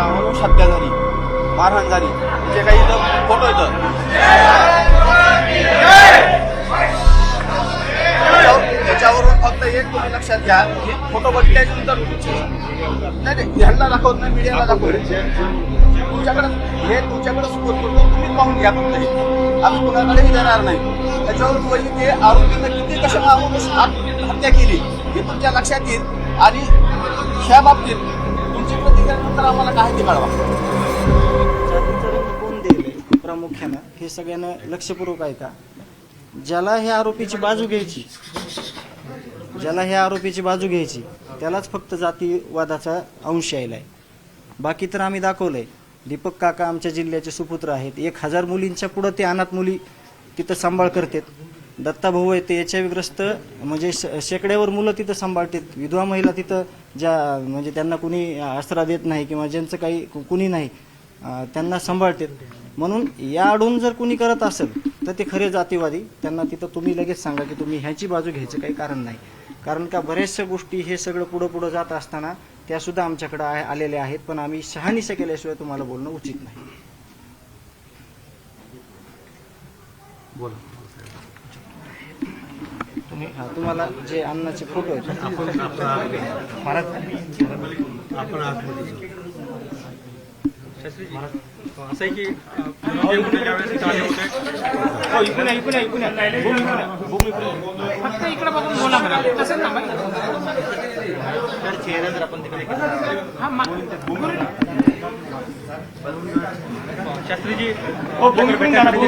अमानुष हत्या झाली, मारहाण झाली, जे काही इथं फोटो येतं त्याच्यावरून फक्त एक तुम्ही लक्षात घ्या, हे फोटो बघितल्यानंतर नाही ह्यांना दाखवत नाही, मीडियाला दाखवत तुमच्याकडे सुरू करतो, तुम्ही पाहून घ्या फक्त हे, आम्ही कुणाकडेही देणार नाही. त्याच्यावर वही ते आरोपीनं किती कशा अमानुष हत्या केली हे तुमच्या लक्षात येईल आणि ह्या बाबतीत तुमची प्रतिक्रिया नंतर आम्हाला काय ते कळवा. जातीचा रंग कोण देईल प्रामुख्यानं हे सगळ्यांना लक्षपूर्वक आहे का? ज्याला ह्या आरोपीची बाजू घ्यायची, त्यालाच फक्त जातीवादाचा अंश यायला आहे. बाकी तर आम्ही दाखवलंय. दीपक काका आमच्या जिल्ह्याचे सुपुत्र आहेत. 1000 मुलींच्या पुढे ते अनाथ मुली तिथं सांभाळ करतात. दत्ता भाऊ आहे ते HIV ग्रस्त म्हणजे शेकड्यावर मुलं तिथं सांभाळतात. विधवा महिला तिथं ज्या म्हणजे त्यांना कुणी आसरा देत नाही किंवा ज्यांचं काही कुणी नाही त्यांना सांभाळतात. म्हणून या आडून जर कुणी करत असेल तर ते खरे जातीवादी. त्यांना तिथं तुम्ही लगेच सांगा की तुम्ही ह्याची बाजू घ्यायचं काही कारण नाही. कारण का बऱ्याचशा गोष्टी हे सगळं पुढं जात असताना त्या सुद्धा आमच्याकडे आलेल्या आहेत, पण आम्ही शहानिशा केल्याशिवाय तुम्हाला बोलणं उचित नाही. बोला. तुम्हाला जे अन्नाचे फोटो आहेत असं आहे की ज्यावेळेस आले होते फक्त इकडे बघून बोला मला तसंच ना चेहरा जर आपण तिकडे शास्त्रीजी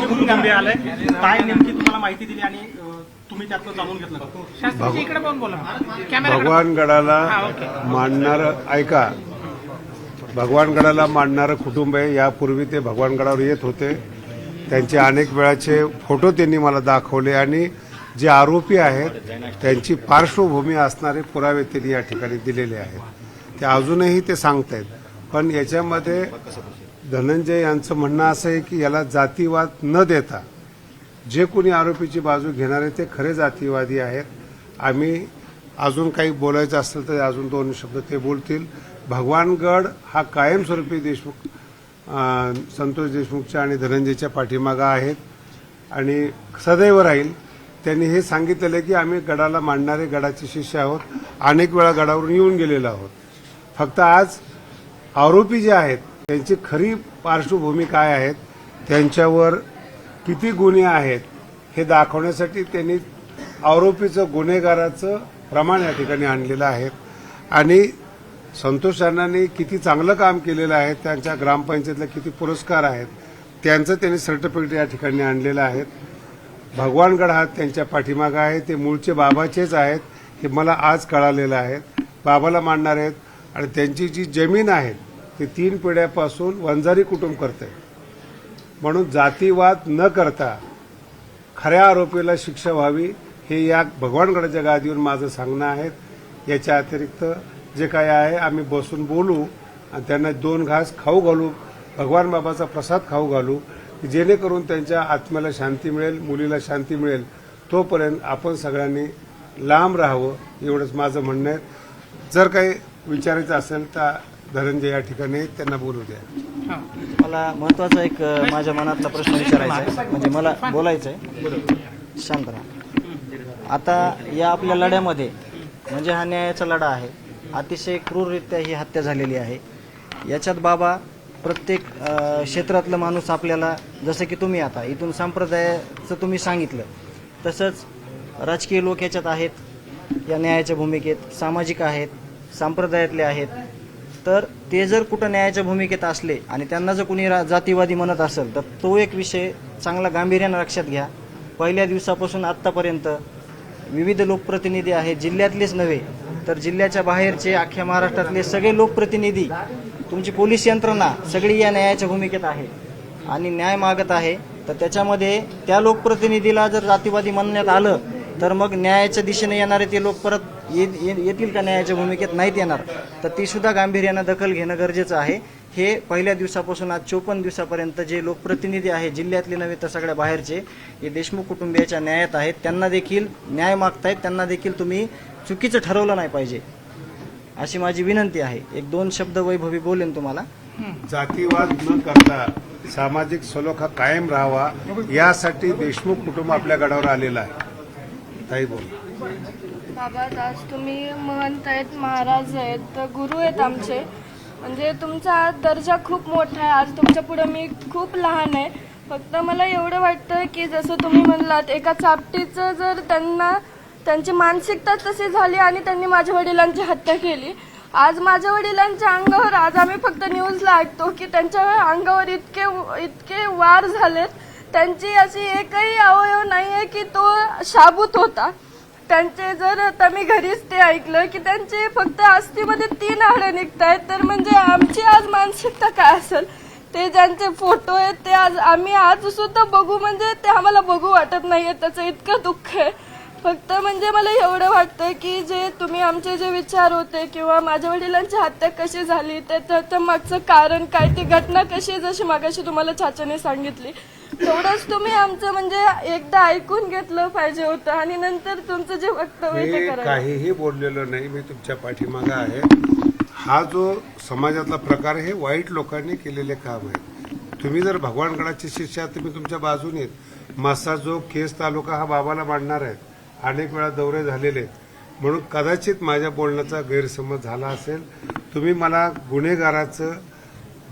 कुटुंबीय आलंय, काय नेमकी तुम्हाला माहिती दिली आणि तुम्ही त्यातलं जाणून घेतलं का? शास्त्रीजी इकडे बघून बोला कॅमेरा भगवानगडाला मांडणारं ऐका, भगवानगडाला मांडणारं कुटुंब आहे. यापूर्वी ते भगवानगडावर येत होते. त्यांचे अनेक वेळाचे फोटो त्यांनी मला दाखवले आणि जे आरोपी आहेत त्यांची पार्श्वभूमी असणारे पुरावे त्यांनी या ठिकाणी दिलेले आहेत. ते अजूनही ते सांगतायत. पण याच्यामध्ये धनंजय यांचं म्हणणं असं आहे की याला जातीवाद न देता जे कोणी आरोपीची बाजू घेणारे ते खरे जातीवादी आहेत. आम्ही अजून काही बोलायचं असेल तर अजून 2 शब्द ते बोलतील. भगवानगड हा कायमस्वरूपी देशमुख संतोष देशमुखच्या आणि धनंजयच्या पाठीमागं आहेत आणि सदैव राहील. त्यांनी हे सांगितलेलं की आम्ही गडाला मांडणारे गडाचे शिष्य आहोत. अनेक वेळा गडावरून येऊन गेलेलो आहोत. फक्त आज आरोपी जे आहेत त्यांची खरी पार्श्वभूमी काय आहेत, त्यांच्यावर किती गुन्हे आहेत हे दाखवण्यासाठी त्यांनी आरोपीचं गुन्हेगाराचं प्रमाण या ठिकाणी आणलेलं आहे. आणि संतोष अण्णांनी किती चांगलं काम केलेलं आहे, त्यांच्या ग्रामपंचायतीला किती पुरस्कार आहेत त्यांचं त्यांनी सर्टिफिकेट या ठिकाणी आणलेलं आहे. भगवानगड हा त्यांच्या पाठीमागं आहे. ते मूळचे बाबाचेच आहेत हे मला आज कळालेलं आहे. बाबाला मानणार आहेत आणि त्यांची जी जमीन आहे ती 3 पिढ्यापासून वंजारी कुटुंब करते. म्हणून जातीवाद न करता खऱ्या आरोपीला शिक्षा व्हावी हे या भगवानगडाच्या गादीवर माझं सांगणं आहे. याच्या अतिरिक्त जे काय आहे आम्ही बसून बोलू आणि त्यांना 2 घास खाऊ घालू, भगवान बाबाचा प्रसाद खाऊ घालू, जेणेकरून त्यांच्या आत्म्याला शांती मिळेल, मुलीला शांती मिळेल. तोपर्यंत आपण सगळ्यांनी लांब राहावं एवढंच माझं म्हणणं आहे. जर काही विचारायचं असेल तर धनंजय या ठिकाणी त्यांना बोलू द्या. मला महत्वाचा एक माझ्या मनातला प्रश्न विचारायचा आहे, म्हणजे मला बोलायचं आहे. शांत राहा. आता या आपल्या लढ्यामध्ये म्हणजे हा न्यायाचा लढा आहे. अतिशय क्रूररित्या ही हत्या झालेली आहे. याच्यात बाबा प्रत्येक क्षेत्रातलं माणूस आपल्याला, जसं की तुम्ही आता इथून संप्रदायाचं तुम्ही सांगितलं, तसंच राजकीय लोक याच्यात आहेत या न्यायाच्या भूमिकेत, सामाजिक आहेत, संप्रदायातले आहेत. तर ते जर कुठं न्यायाच्या भूमिकेत असले आणि त्यांना जर कुणी जातीवादी म्हणत असेल तर तो एक विषय चांगला गांभीर्यानं लक्षात घ्या. पहिल्या दिवसापासून आत्तापर्यंत विविध लोकप्रतिनिधी आहेत, जिल्ह्यातलेच नव्हे तर जिल्ह्याच्या बाहेरचे, अख्ख्या महाराष्ट्रातले सगळे लोकप्रतिनिधी, तुमची पोलीस यंत्रणा सगळी या न्यायाच्या भूमिकेत आहे आणि न्याय मागत आहे. तर त्याच्यामध्ये त्या लोकप्रतिनिधीला जर जातीवादी म्हणण्यात आलं तर मग न्यायाच्या दिशेने येणारे ते लोक परत येतील का न्यायाच्या भूमिकेत? नाहीत येणार. तर ती सुद्धा गांभीर्यानं दखल घेणं गरजेचं आहे. हे पहिल्या दिवसापासून आज 54 दिवसापर्यंत जे लोकप्रतिनिधी आहेत, जिल्ह्यातले नव्हे तर सगळ्या बाहेरचे, हे देशमुख कुटुंबियाच्या न्यायात आहेत. त्यांना देखील न्याय मागतायत. त्यांना देखील तुम्ही चुकीचं ठरवलं नाही पाहिजे अशी माझी विनंती आहे. 1-2 शब्द वैभवी बोलेन तुम्हाला. जातीवाद न करता सामाजिक सलोखा कायम राहावा यासाठी देशमुख कुटुंब आपल्या गडावर आलेलं आहे. ताई बोल. बाबा, आज तुम्ही महंत आहेत, महाराज आहेत, तर गुरु आहेत आमचे. म्हणजे तुमचा दर्जा खूप मोठा आहे. आज तुमच्या पुढे मी खूप लहान आहे. फक्त मला एवढं वाटतं की जसं तुम्ही म्हणलात, एका चापटीचं जर त्यांची मानसिकता तशी झाली आणि त्यांनी माझ्या वडिलांची हत्या केली. आज माझ्या वडिलांच्या अंगावर, आज आम्ही फक्त न्यूजला ऐकतो की त्यांच्या अंगावर इतके वार झालेत. त्यांची अशी एकही अवयव नाही आहे की तो शाबूत होता. त्यांचे जर आता मी घरीच ते ऐकलं की त्यांचे फक्त अस्थिमध्ये 3 हाडं निघतायत. तर म्हणजे आमची आज मानसिकता काय असेल. ते ज्यांचे फोटो आहेत ते आम्ही आज सुद्धा बघू, म्हणजे ते आम्हाला बघू वाटत नाहीये. त्याचं इतकं दुःख आहे. फक्त म्हणजे मला एवढं वाटतं की जे तुम्ही आमचे जे विचार होते किंवा माझ्या वडिलांची हत्या कशी झाली, त्याचं मागचं कारण काय, ती घटना कशी, जशी मागाशी तुम्हाला चाचाने सांगितली, तेवढंच तुम्ही आमचं म्हणजे एकदा ऐकून घेतलं पाहिजे होतं आणि नंतर तुमचं जे वक्तव्य ते मी करायचं. काहीही बोललेलो नाही. मी तुमच्या पाठीमागे आहे. हा जो समाजातला प्रकार आहे, हे वाईट लोकांनी केलेले काम आहे. तुम्ही जर भगवानगडाची शिष्या, तुम्ही तुमच्या बाजूने आहेत. मासा जो केस तालुका हा बाबाला मांडणार आहे. अनेक वेळा दौरे झालेले आहेत. म्हणून कदाचित माझ्या बोलण्याचा गैरसमज झाला असेल. तुम्ही मला गुन्हेगाराचं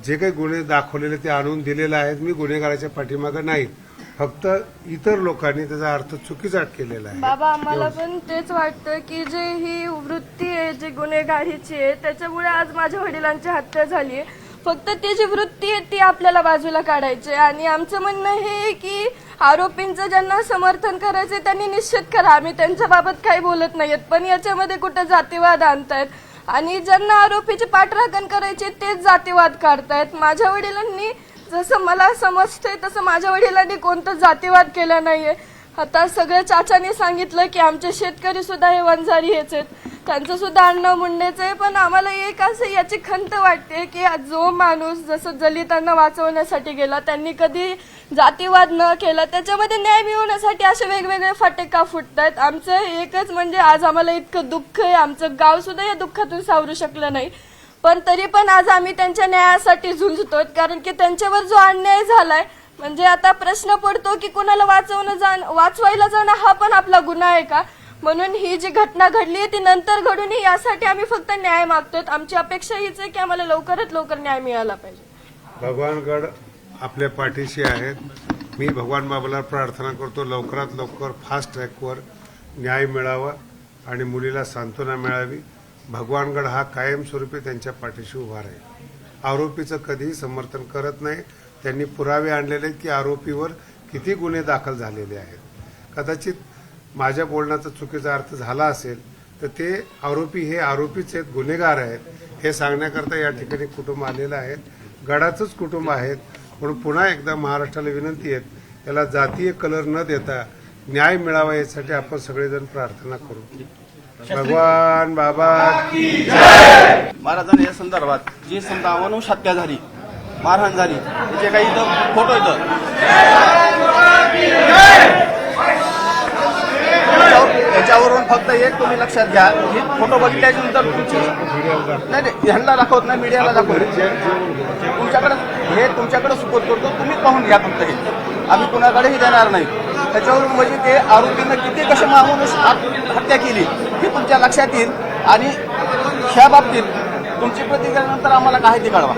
जे काही गुन्हे दाखवलेले ते आणून दिलेले आहेत. मी गुन्हेगाराच्या पाठीमागे नाही, फक्त इतर लोकांनी त्याचा अर्थ चुकीचा केलेला आहे. बाबा, आम्हाला पण तेच वाटतं की जे ही वृत्ती आहे, जी गुन्हेगारीची आहे, त्याच्यामुळे आज माझ्या वडिलांची हत्या झाली आहे. फक्त ती जी वृत्ती आहे ती आपल्याला बाजूला काढायची आहे. आणि आमचं म्हणणं हे आहे की आरोपींचं ज्यांना समर्थन करायचं त्यांनी निश्चित करा. आम्ही त्यांच्या बाबत काही बोलत नाहीयेत, पण याच्यामध्ये कुठं जातीवाद आणतायत आणि ज्यांना आरोपीची पाठराखण करायची तेच जातीवाद काढतायत. माझ्या वडिलांनी, जसं मला समजतंय तसं माझ्या वडिलांनी कोणतं जातीवाद केला नाहीये. आता सगळ्या चाचांनी सांगितलं की आमचे शेतकरी सुद्धा हे वंजारी हेच आहेत, त्यांचं सुद्धा अन्न मुंडेचं आहे. पण आम्हाला एक असं याची खंत वाटते की जो माणूस जसं दलितांना वाचवण्यासाठी गेला, त्यांनी कधी जातीवाद न केला, त्याच्यामध्ये न्याय मिळवण्यासाठी असे वेगवेगळे फाटे का फुटतायत. आमचं एकच म्हणजे आज आम्हाला इतकं दुःख आहे. आमचं गाव सुद्धा या दुःखातून सावरू शकलं नाही, पण तरी पण आज आम्ही त्यांच्या न्यायासाठी झुंजतोय. कारण की त्यांच्यावर जो अन्याय झालाय, म्हणजे आता प्रश्न पडतो की कुणाला वाचवायला जाणं हा पण आपला गुन्हा आहे का. म्हणून ही जी घटना घडली आहे ती नंतर घडू नये यासाठी आम्ही फक्त न्याय मागतोय. आमची अपेक्षा हीच आहे की आम्हाला लवकरात लवकर न्याय मिळाला पाहिजे. भगवानगड आपल्या पाठीशी आहेत. मी भगवान बाबाला प्रार्थना करतो लवकरात लवकर फास्ट ट्रॅकवर न्याय मिळावा आणि मुलीला सांत्वना मिळावी. भगवानगड हा कायमस्वरूपी त्यांच्या पाठीशी उभा राहील. आरोपीचं कधीही समर्थन करत नाही. त्यांनी पुरावे आणलेले की आरोपीवर किती गुन्हे दाखल झालेले आहेत. कदाचित माझ्या बोलण्याचा चुकीचा अर्थ झाला असेल तर ते आरोपी हे आरोपीच आहेत, गुन्हेगार आहेत हे सांगण्याकरता या ठिकाणी कुटुंब आलेलं आहे. गडाचंच कुटुंब आहेत. म्हणून पुन्हा एकदा महाराष्ट्राला विनंती आहे, त्याला जातीय कलर न देता न्याय मिळावा यासाठी आपण सगळेजण प्रार्थना करू. भगवान बाबा की जय. महाराजांनी या संदर्भात जी समजा अमानुष हत्या झाली, मारहाण झाली, त्याचे काही इथं फोटो येतं, याच्यावरून फक्त एक तुम्ही लक्षात घ्या, ही फोटो बघितल्याच्या नंतर तुमची नाही ह्यांना दाखवत नाही, मीडियाला दाखवत तुमच्याकडे सुपोर्ट करतो. तुम्ही पाहून घ्या फक्त हे, आम्ही कुणाकडेही देणार नाही. त्याच्यावरून म्हणजे ते आरोपीनं किती कशा माणूस हत्या केली हे तुमच्या लक्षात येईल आणि ह्या बाबतीत तुमची प्रतिक्रिया नंतर आम्हाला काय ते कळवा.